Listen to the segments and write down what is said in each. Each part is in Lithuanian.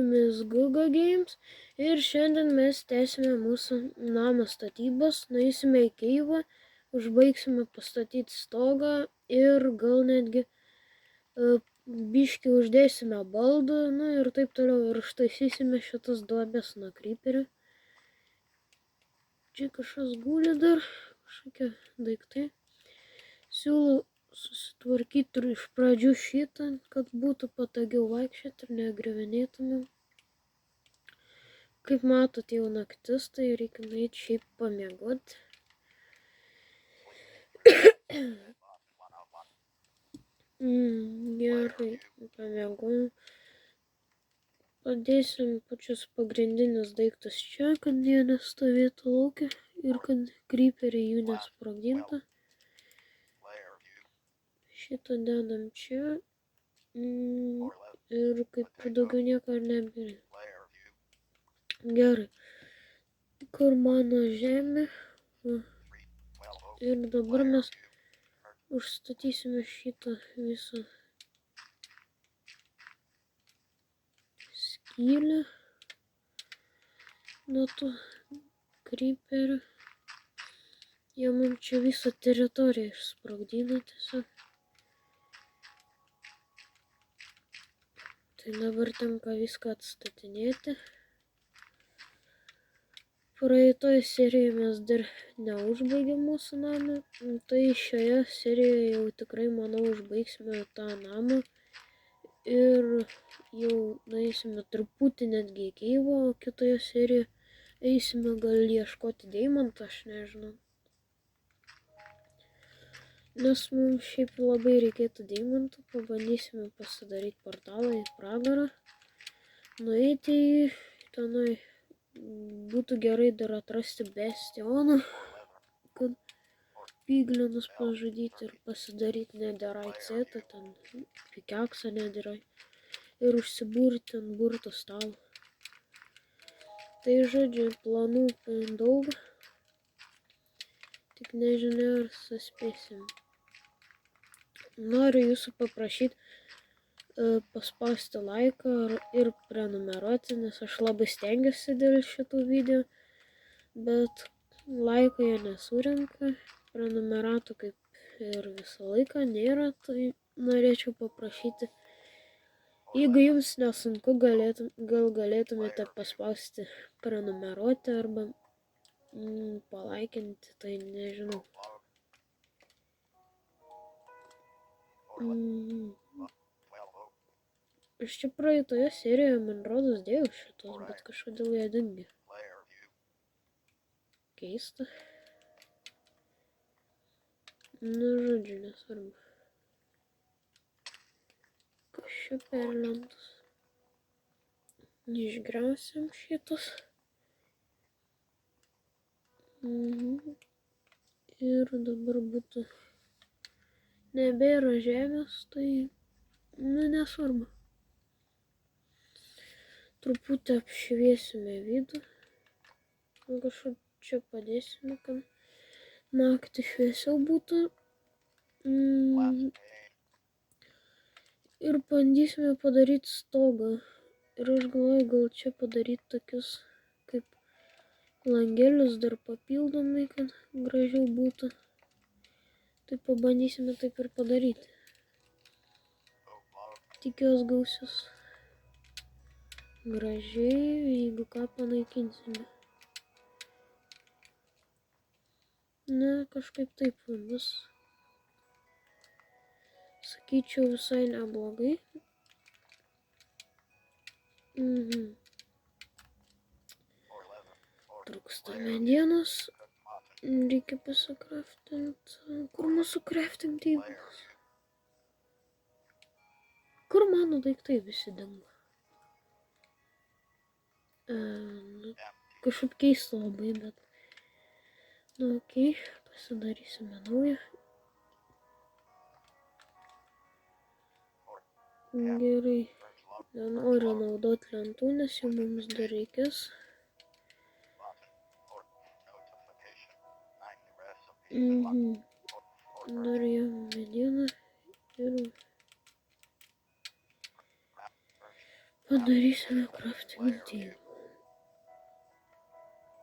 Mes Guga Games ir šiandien mes tęsime mūsų namo statybas, nueisime į Kijevą, užbaigsime pastatyti stogą ir gal netgi biškį uždėsime baldų, ir taip toliau, ir ištaisysime šitas duobes nuo kryperio. Čia kažkas guli dar, kažkokie daiktai. Siūlau susitvarkyti iš pradžių šitą, kad būtų patogiau vaikščioti ir negriuvinėtumėm. Kaip matot, jau naktis, tai reikia nueiti šiaip pamiegoti. Gerai, pamiegojom. Padėsim pačius pagrindinius daiktus čia, kad jie nestovėtų lauke ir kad kryperiai jų nesprogdintų. Šitą dedam čia ir kaip daugiau nieko nebėra. Gerai. Kur mano žemė? Ir dabar mes užstatysime šitą visą skylę nuo tų kryperių. Jie mums čia visą teritoriją išsprogdina tiesiog. Tai dabar tenka viską atstatinėti. Praeitoje serijoje mes dar neužbaigėm mūsų namą, tai šioje serijoje jau tikrai, manau, užbaigsime tą namą ir jau nueisime truputį netgi į Kijevą, o kitoje serijoje eisime gal ieškoti deimantų, aš nežinau. Nes mums šiaip labai reikėtų deimantų, pabandysime pasidaryti portalą į pragarą, nueiti į tenai. Būtų gerai dar atrasti bastioną, kad piglinus pažudyti ir pasidaryti netherite setą, ten pikeksą netherite ir užsiburti ant burtų stalo. Tai žodžiu, planų daug, tik nežinia, ar suspėsim. Noriu jūsų paprašyti paspausti laiką ir prenumeruoti, nes aš labai stengiuosi dėl šitų video, bet laiko jie nesurenka, prenumeratų kaip ir visą laiką nėra, tai norėčiau paprašyti, jeigu jums nesunku, gal galėtumėte paspausti prenumeruoti arba palaikinti, tai nežinau. Aš čia praeitoje serijoje, man rodos, dėjau šitos, bet kažkodėl jie dingi. Keista. Žodžiu, nesvarbu. Kas čia per lentos? Išgriausim šitus. Ir dabar būtų nebėra žemės, tai nesvarbu. Truputį apšviesime vidų. Kažkaip čia padėsime, kad naktį šviesiau būtų. Ir bandysime padaryti stogą. Ir aš galvoju, gal čia padaryti tokius kaip langelius dar papildomai, kad gražiau būtų. Tai pabandysime taip ir padaryti. Tikiuosi gausis gražiai, jeigu ką panaikinsime. Kažkaip taip bus. Sakyčiau, visai neblogai. Trūksta medienos. Reikia pasikraftinti. Kur mūsų crafting tables? Kur mano daiktai visi dingo? Kažkaip keista labai, bet okei, pasidarysime naują. Gerai, nenoriu naudoti lentų, nes jau mums dar reikės. Dar jau medieną ir padarysime crafting table.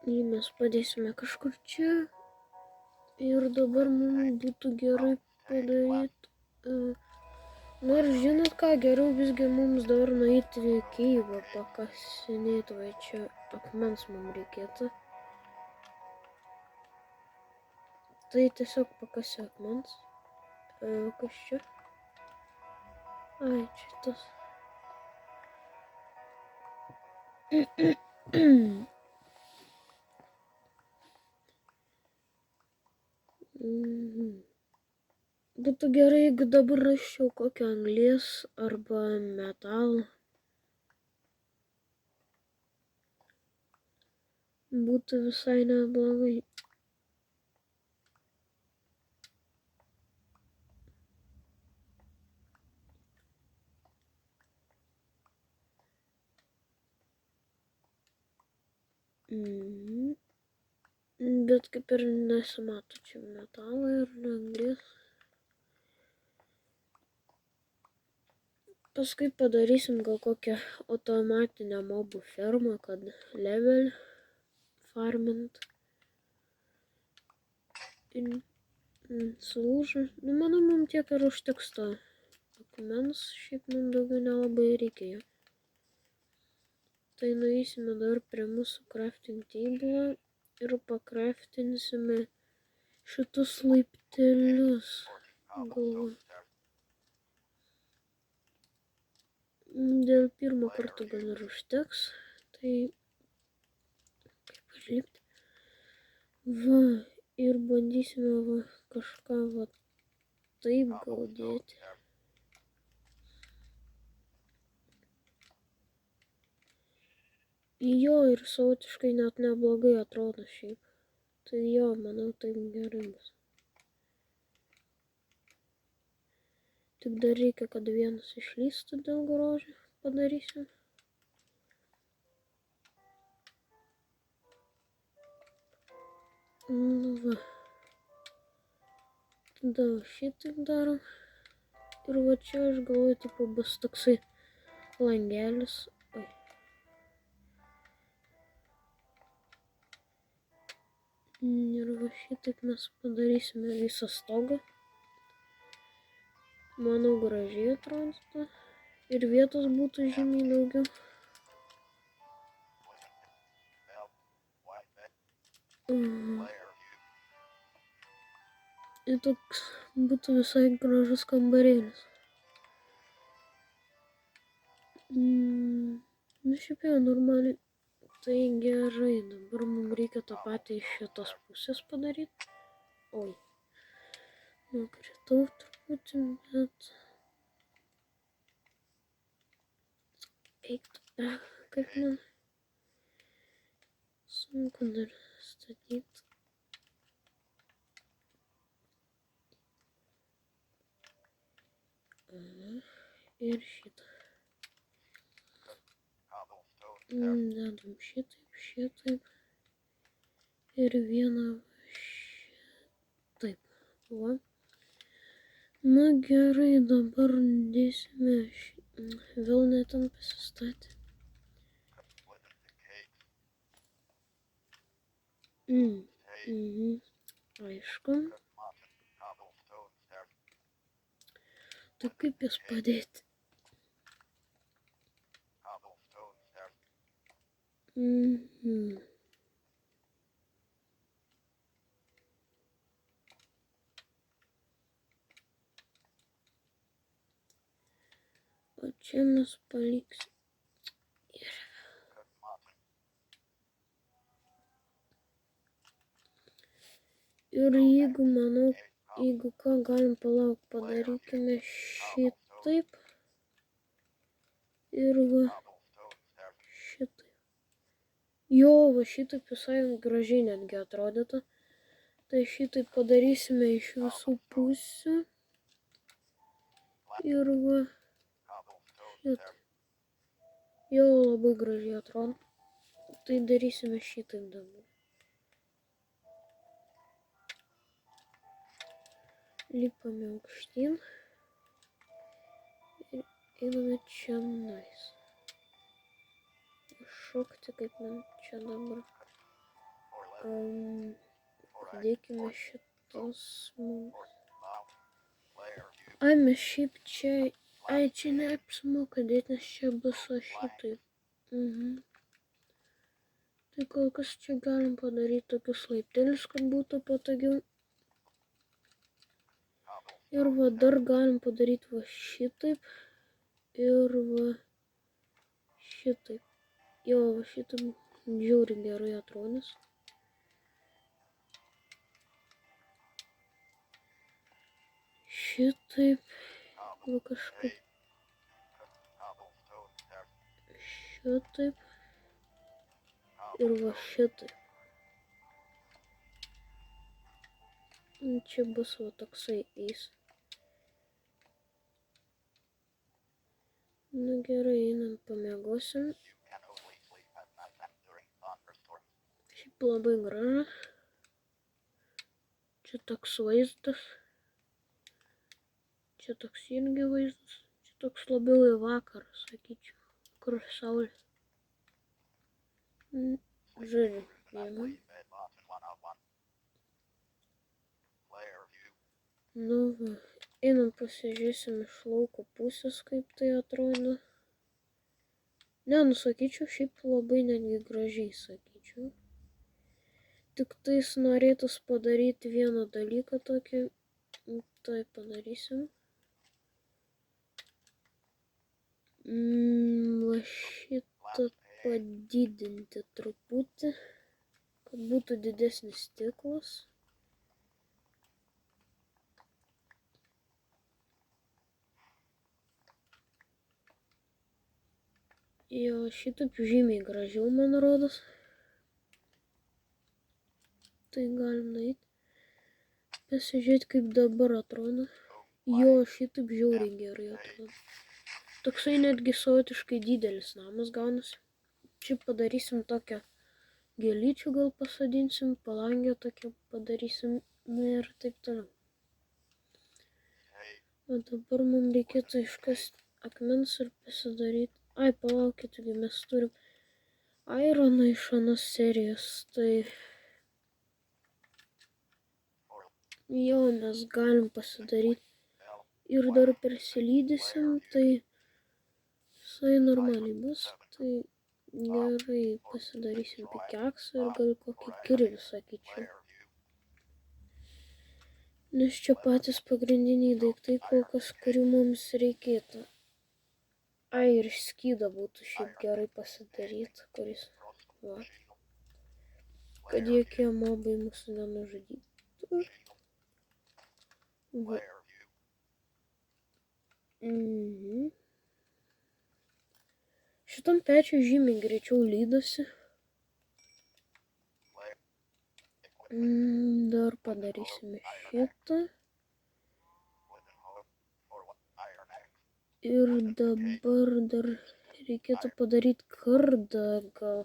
Jį mes padėsime kažkur čia. Ir dabar mums būtų gerai padaryti. Na ir žinot ką, geriau visgi mums dabar nueiti į keivą, pakasinėti, va čia akmens mums reikėtų. Tai tiesiog pakasiu akmens. Kas čia? Ai, čia tas. Būtų gerai, jeigu dabar raščiau kokią anglies arba metalą. Būtų visai neblogai. Bet kaip ir nesimato čia metalo ir anglies. Paskui padarysim gal kokią automatinę mobų fermą, kad level farmint. Sulūžo. Nu, manau, mums tiek ir užteks to akmens, šiaip mums daugiau nelabai reikėjo. Tai nueisime dar prie mūsų crafting table ir pakraftinsime šitus laiptelius. Galvoju. Dėl pirmo karto gal ir užteks, tai kaip užlipti. Va, ir bandysime va, kažką va taip gal dėti. Jo, ir savotiškai net neblogai atrodo šiaip. Tai jo, manau, taip gerai bus. Tik dar reikia, kad vienas išlystų dėl grožio. Padarysim. Nu va. Tada šitaip darom. Ir va čia aš galvoju, tipo, bus toksai langelis. Oi. Ir va šitaip mes padarysime visą stogą. Manau, gražiai atrodo. Ir vietos būtų žymiai daugiau. Ir toks būtų visai gražus kambarėlis. Nu šiaip jau normaliai. Tai gerai, dabar mums reikia tą patį iš šitos pusės padaryti. Oi. Nukritau truputį, bet... Eik tu, kaip man sunku dar statyti. Ir šitą. Dedam šitaip. Ir vieną šitaip. Va. Na gerai, dabar dėsime vėl netan pasistatė. Aišku. Tai kaip jas padėti? O čia mes paliksim. Ir jeigu manau, jeigu ką galim palauk, padarykime šitaip. Ir va šitaip. Jo, va šitaip visai gražiai netgi atrodytų. Tai šitaip padarysime iš visų pusių. Ir va šitaip. Jo, labai gražiai atrodo. Tai darysime šitaip dabar. Lipame aukštyn. Ir einame čia nais. šokti, kaip man čia dabar. Dėkime šitos smūgius. Ai, mes šiaip čia... Ai, čia neapsimoka dėti, nes čia bus o šitaip. Tai kol kas čia galim padaryti tokius laiptelius, kad būtų patogiau. Ir va dar galim padaryti va šitaip. Ir va šitaip. Jo, va šitaip žiauriai gerai atrodys. Šitaip. Va kažkaip. Šitaip. Ir va šitaip. Čia bus va toksai eis. Nu gerai, einam pamiegosim. Šiaip labai gražu. Čia toks vaizdas. Čia toks irgi vaizdas. Čia toks labiau į vakarą, sakyčiau. Kur saulė. Žodžiu, einam. Nu va, einam pasižiūrėsim iš lauko pusės, kaip tai atrodo. Ne, nu sakyčiau, šiaip labai netgi gražiai, sakyčiau. Tik tais norėtus padaryti vieną dalyką tokį. Tai padarysim. Va šitą padidinti truputį, kad būtų didesnis stiklas. Jo, šitaip žymiai gražiau, man rodos. Tai galim nueiti. Pasižiūrėti, kaip dabar atrodo. Jo, šitaip žiauriai gerai atrodo. Toksai netgi savotiškai didelis namas gaunasi. Čia padarysim tokią gėlyčių, gal pasodinsim, palangę tokią padarysim ir taip toliau. O dabar mums reikėtų iškasti akmens ir pasidaryti. Ai, palaukit, mes turim ironą iš anos serijos, tai jo, mes galim pasidaryti ir dar persilydysim, tai visai normaliai bus, tai gerai pasidarysim pikeksą ir gal kokį kirvį, sakyčiau. Nes čia patys pagrindiniai daiktai, kol kas, kurių mums reikėtų. Ai, ir skydą būtų šiaip gerai pasidaryti, kuris, va, kad jokie mobai mūsų nenužudytų. Va. Šitam pečiui žymiai greičiau lydosi. Dar padarysime šitą. Ir dabar dar reikėtų padaryti kardą gal.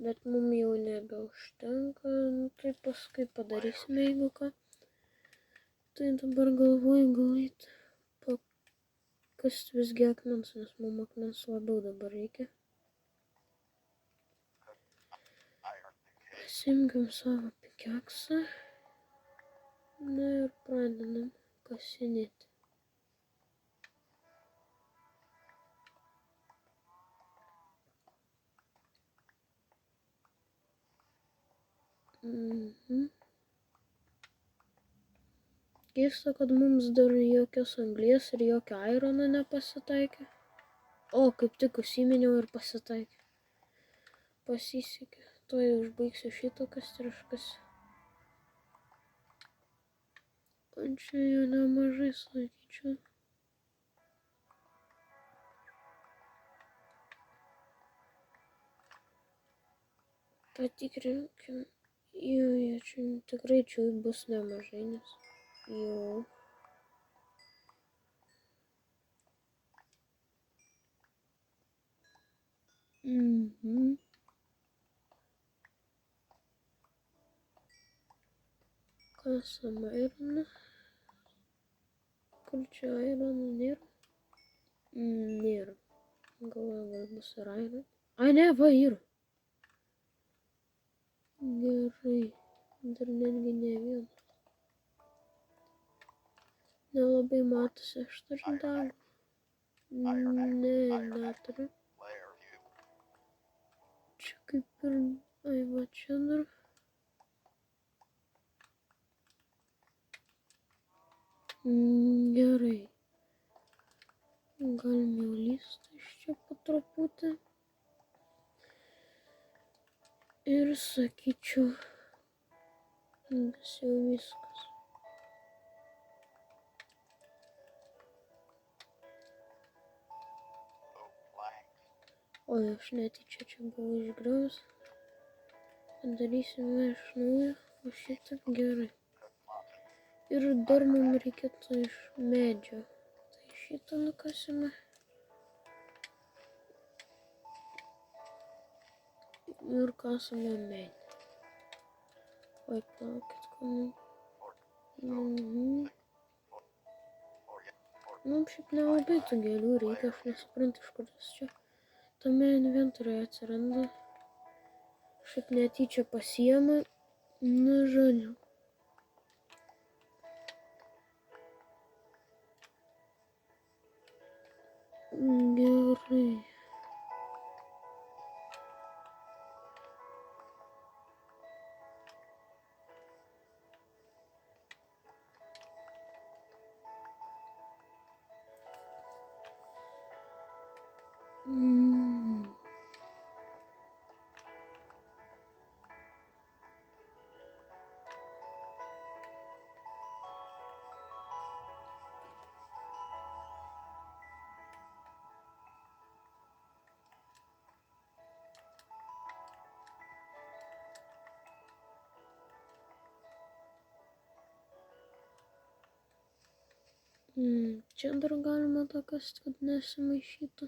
Bet mums jau nebeužtenka. Tai paskui padarysime, jeigu ką. Tai dabar galvoju gal eit pakast visgi akmens, nes mums akmens labiau dabar reikia. Pasimkim savo pikeksą. Na ir pradedam kasinėti. Keista, kad mums dar jokios anglies ir jokio irono nepasitaikė. O, kaip tik užsiminiau ir pasitaikė. Pasisekė. Tuoj užbaigsiu šitą kasti ir iškasiu. O čia jau nemažai, sakyčiau. Patikrinkim. Jo, čia tikrai čia bus nemažai, nes jo. Kasam ironą. Kur čia irono nėra? Nėra. Galvoju, gal bus ir iron. Ai, ne, va yra. Gerai. Dar netgi ne vienas. Nelabai matosi, aš turiu degų. Ne, neturiu. Čia kaip ir... Ai, va čia dar. Gerai. Galim jau lysti iš čia po truputį. Ir sakyčiau, jau viskas. Oi, aš netyčia čia buvau išgriaus. Padarysime iš naujo, o šitaip gerai. Ir dar mums reikėtų iš medžio. Tai šitą nukasime. Ir kasame medį. Oi, plaukit, ko man. Mums šiaip nelabai tų gėlių reikia, aš nesuprantu, iš kur tas čia. Tame inventoriuje atsiranda. Šiaip netyčia pasiema. Na, žodžiu. Gerai. Čia dar galima tokias, kad nesimaišytų.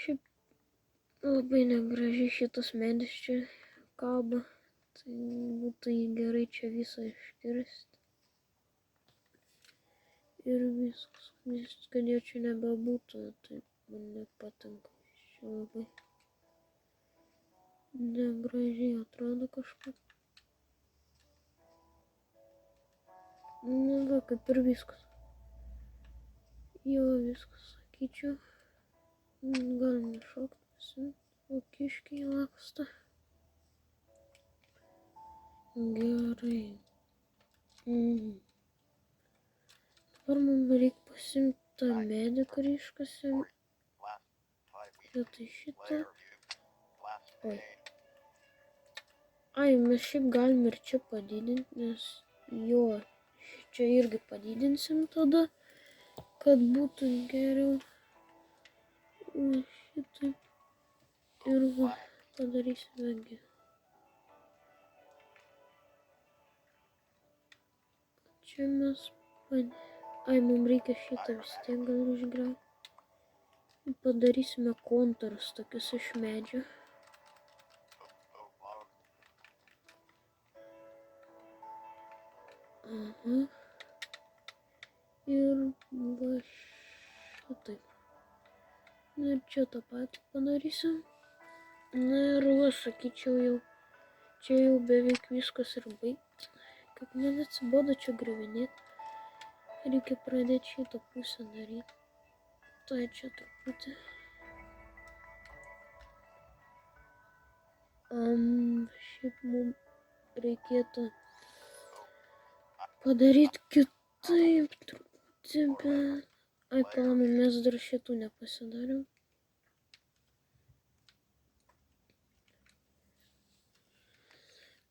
Šiaip labai negražiai šitas medis čia kaba. Tai būtų jį gerai čia visą iškirsti. Ir viskas. Kad jo čia nebebūtų, tai man nepatinka. Čia labai negražiai atrodo kažkaip. Nu va, kaip ir viskas. Jo, viskas, sakyčiau. Galime šokti pasimti, o kiškiai laksta. Gerai. Dabar mums reikia pasimti tą medį, kurį iškasėm. Vietoj šitą. Oi. Ai, mes šiaip galim ir čia padidinti, nes jo, čia irgi padidinsim tada, kad būtų geriau. Šitaip. Ir va, padarysime gi. Čia mes Ai, mums reikia šitą vis tiek gal išgriauti. Padarysime kontūrus tokius iš medžio. Aha. Ir va šitaip. Na ir čia tą patį padarysim. Na ir va, sakyčiau jau, čia jau beveik viskas ir baigti. Kaip man atsibodo čia griuvinėti. Reikia pradėti šitą pusę daryti. Tai čia truputį. Šiaip mums reikėtų padaryti kitaip truputį, bet... Ai, palauk, mes dar šitų nepasidarėm.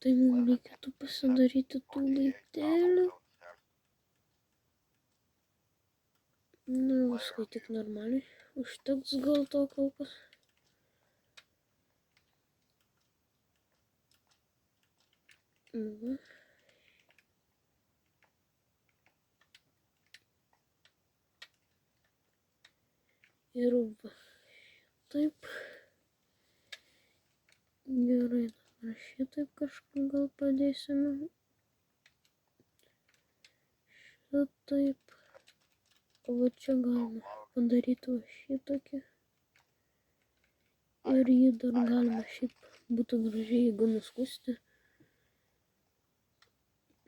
Tai mums reikėtų pasidaryti tų laiptelių. Na, viskai tik normaliai. Užteks gal to kol kas. Va. Ir va. Taip. Gerai, dabar šitaip kažką gal padėsime. šitaip. O va čia galima padaryti va šitokį. Ir jį dar galima šiaip būtų gražiai, jeigu nuskusti.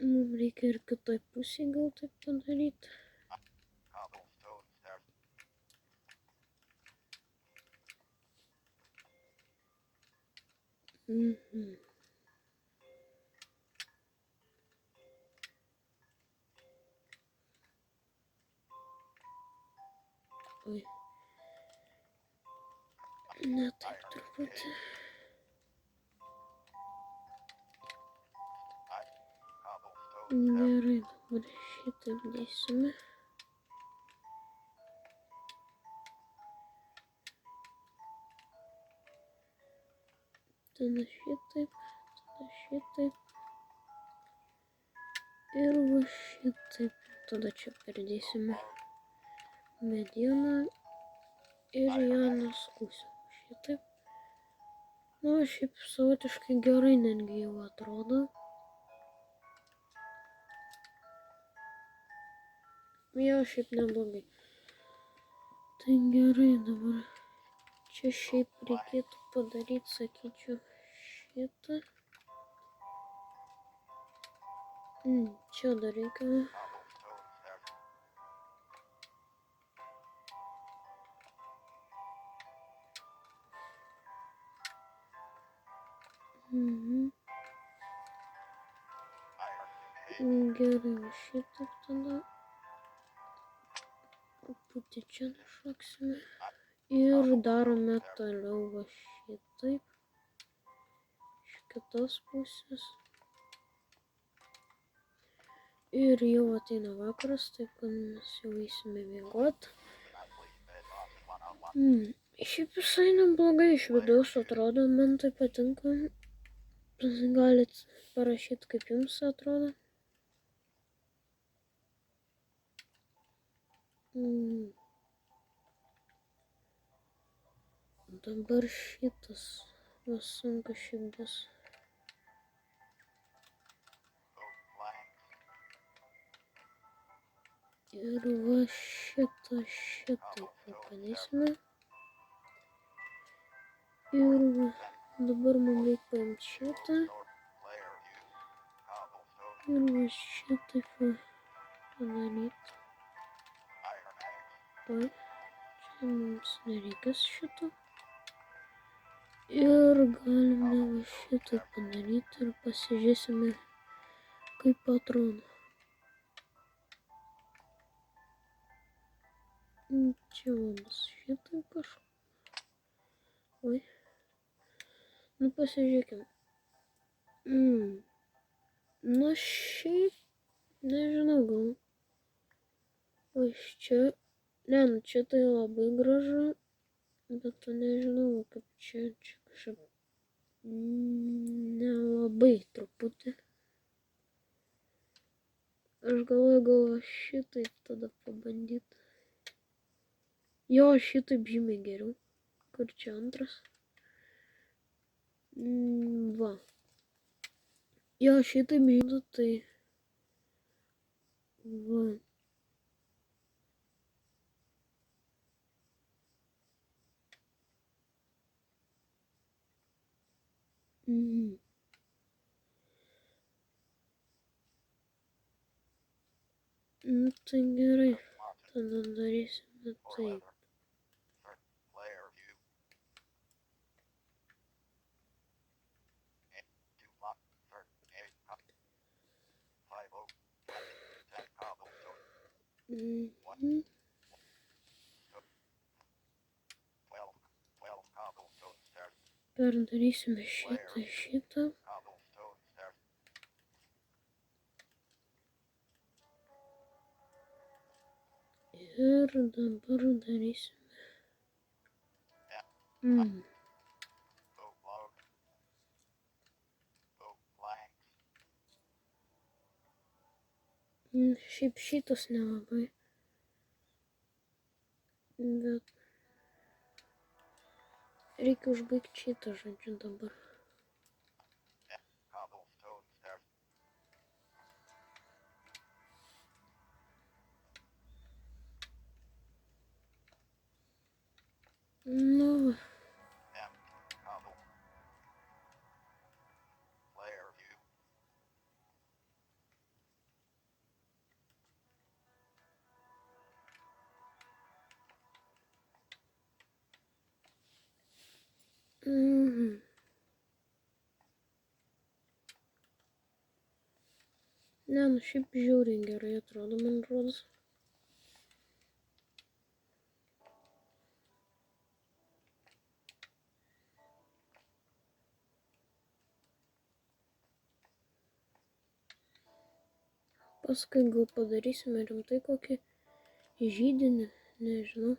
Mums reikia ir kitoj pusėje gal taip padaryti. Oi. Ne taip truputį. Gerai, dabar šitaip dėsime. Tada šitaip, tada šitaip. Ir va šitaip. Tada čia pridėsime medieną ir ją nuskusim. Šitaip. Na, šiaip savotiškai gerai netgi jau atrodo. Jo, šiaip neblogai. Tai gerai dabar. Čia šiaip reikėtų padaryti, sakyčiau, šitą. Čia dar reikia. Gerai, va šitaip tada. Truputį čia nušaksime. Ir darome toliau va šitaip. Iš kitos pusės. Ir jau ateina vakaras, taip kad mes jau eisime miegoti. Šiaip visai neblogai iš vidaus atrodo, man tai patinka. Galit parašyti, kaip jums atrodo. Dabar šitas sunku šiaip bus. Ir va šitaip padėsime. Ir va, dabar mums reikia paimti šitą. Ir va šitaip padaryti. Oi, čia mums nereikės šito. Ir galime va šitaip padaryti ir pasižiūrėsime, kaip atrodo. Čia bus šitaip kažkaip. Oi. Nu pasižiūrėkime. Na šiaip, nežinau gal. O iš čia, ne, nu čia tai labai gražu, bet nežinau kaip čia kažkaip nelabai truputį. Aš galvoju gal šitaip tada pabandyti. Jo, šitaip žymiai geriau. Kur čia antras? Va. Jo, šitaip žymiai, tai... Va. Nu tai gerai, tada darysime taip. Perdarysime šitą. Ir dabar darysime. Šiaip šitas nelabai. Bet reikia užbaigti šitą žodžiu dabar. Ne, nu šiaip žiauriai gerai atrodo, man rodos. Paskui gal padarysime rimtai kokį židinį, nežinau.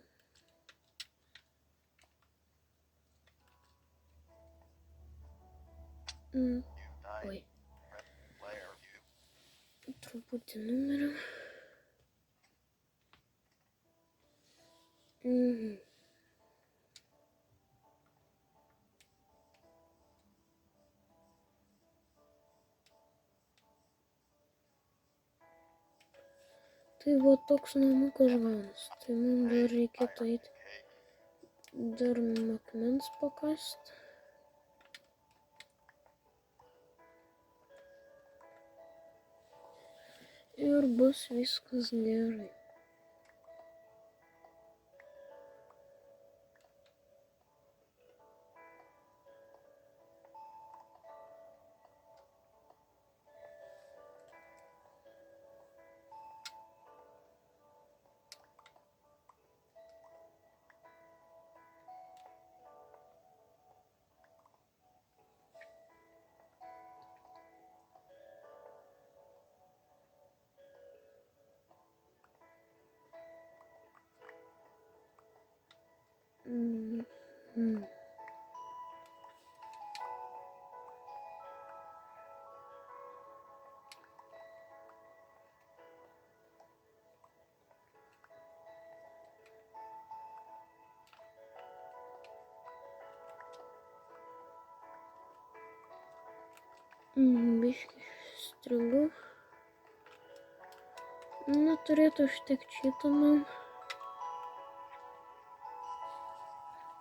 Oi. Truputį numerio. Tai va toks namukas gaunasi. Tai mums dar reikėtų eiti dar akmens pakasti. Ir bus viskas gerai. Biškį strigu. Na, turėtų užtekti šitą man.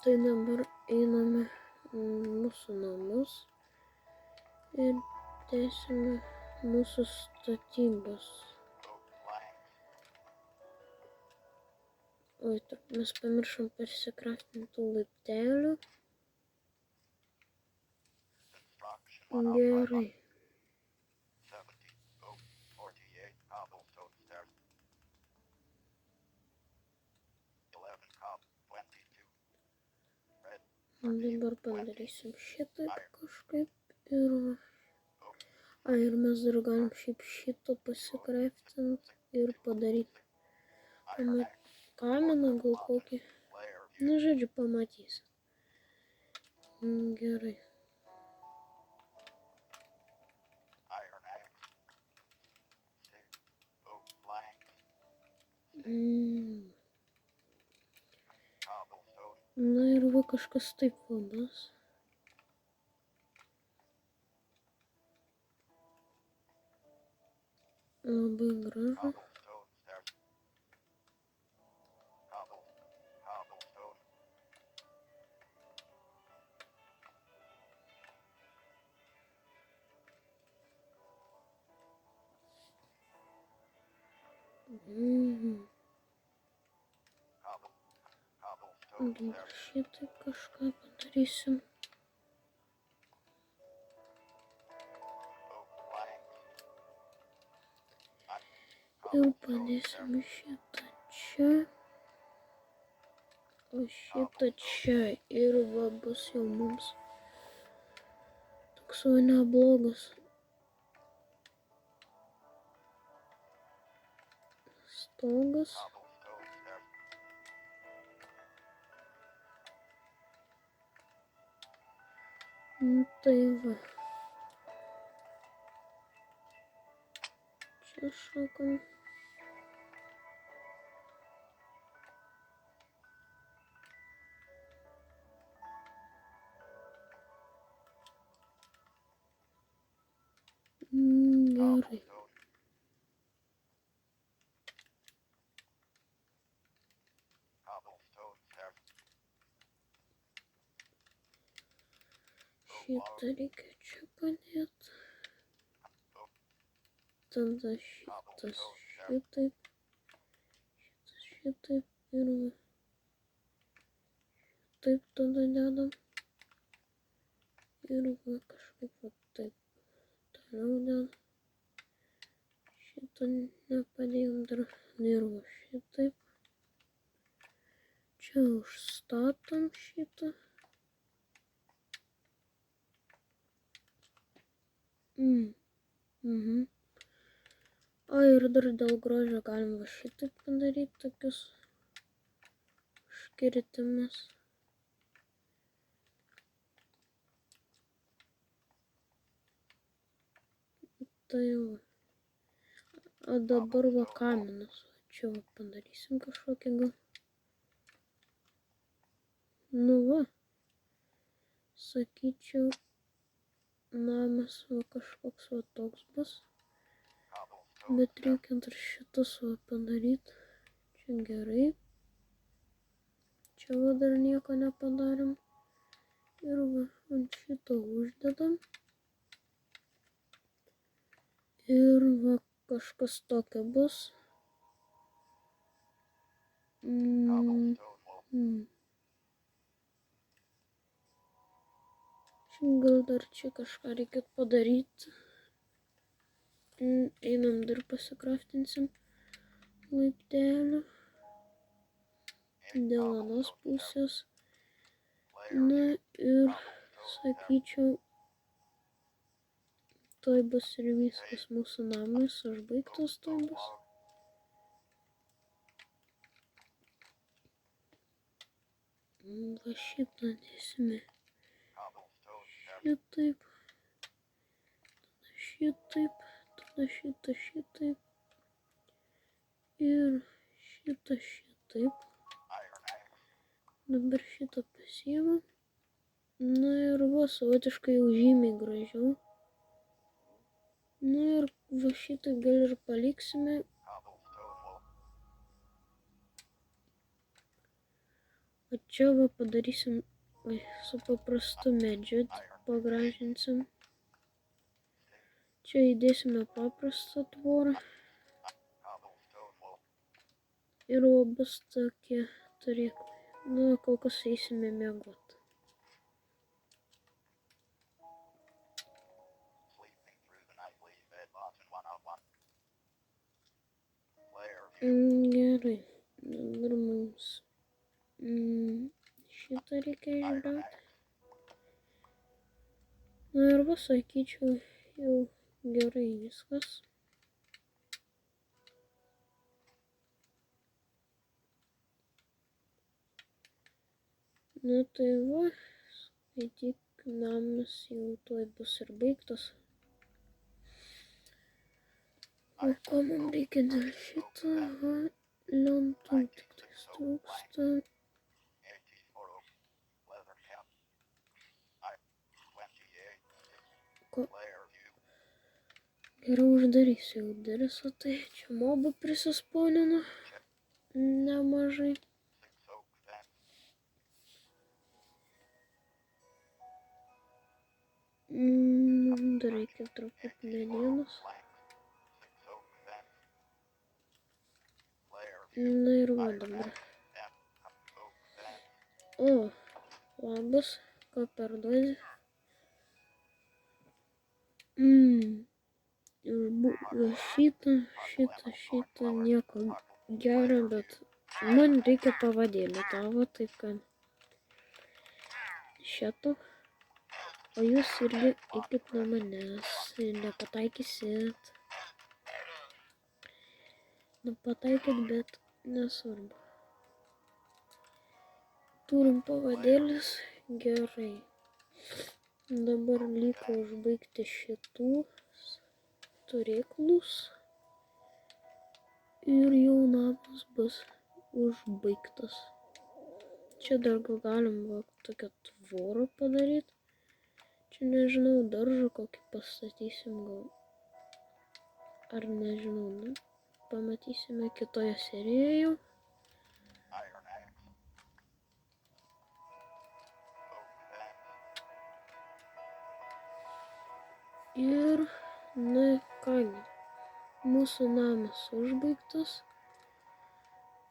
Tai dabar einame mūsų namus ir tęsime mūsų statybas. Oi, mes pamiršom persikraftinti laiptelių. Gerai. Dabar padarysim šitaip kažkaip ir... ir mes dar galim šiaip šitą pasikraftinti ir padaryti. Kaminą gal kokį. Nu, žodžiu, pamatys. Gerai. Na ir va kažkas taip va bus. Labai gražu. Dabar šitaip kažką padarysim. Ir padėsim šitą čia. O šitą čia. Ir va bus jau mums toks va neblogas stogas. Tai va. Čia šakam. Gerai. Šitą reikia čia padėti. Tada šitas šitaip. Šitas šitaip ir va. Taip tada dedam. Ir va kažkaip va taip. Toliau dedam. šito nepadėjom dar. Ir va šitaip. Čia užstatom šitą. O ir dar dėl grožio galim va šitaip padaryti tokius užkirtimus. Tai va. O dabar va kaminas. Čia va padarysim kažkokį gal. Nu va. Sakyčiau, namas va kažkoks va toks bus. Bet reikia dar šitas va padaryti. Čia gerai. Čia va dar nieko nepadarėm. Ir va ant šito uždedam. Ir va kažkas tokio bus. Gal dar čia kažką reikėtų padaryti. Einam dar pasikraftinsim laiptelį. Dėl anos pusės. Na ir sakyčiau, toj bus ir viskas mūsų namas, užbaigtas toj bus. Va šitą dėsime. Šitaip. Šitaip. Tada šitaip. Ir šitaip. Dabar šitą pasiėmam. Na ir va, savotiškai jau žymiai gražiau. Na ir va šitą gal ir paliksime. O čia va padarysim su paprastu medžiu, pagražinsim. Čia įdėsime paprastą tvorą. Ir va bus tokie turėklai. Nu, kol kas eisime miegot. Gerai. Dabar mums šitą reikia išdauti. Na ir va, sakyčiau, jau gerai viskas. Na tai va, skaityk, namas jau tuoj bus ir baigtas. O ko man reikia dėl šito, va, lentų tik tais trūksta. Ko? Geriau uždarysiu jau durisą, tai čia mobų prisispaunino nemažai. Dar reikia truputį medienos. Na ir va dabar. O, labas, ką perduodi? Šitą nieko gero, bet man reikia pavadėlį tavo, taip kad šito. O jūs irgi eikit nuo manęs ir nepataikysit. Nu pataikit, bet nesvarbu. Turim pavadėlis, gerai. Dabar liko užbaigti šitų turėklus. Ir jau namas bus užbaigtas. Čia dar gal galim va tokią tvorą padaryti. Čia nežinau, daržą kokį pastatysim gal. Ar nežinau, ne? Pamatysime kitoje serijoje jau. Ir, na kągi, mūsų namas užbaigtas.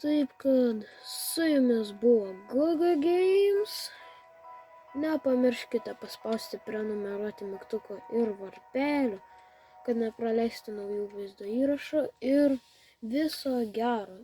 Taip kad su jumis buvo Gogo Games. Nepamirškite paspausti prenumeruoti mygtuko ir varpelio, kad nepraleistų naujų vaizdo įrašų ir viso gero.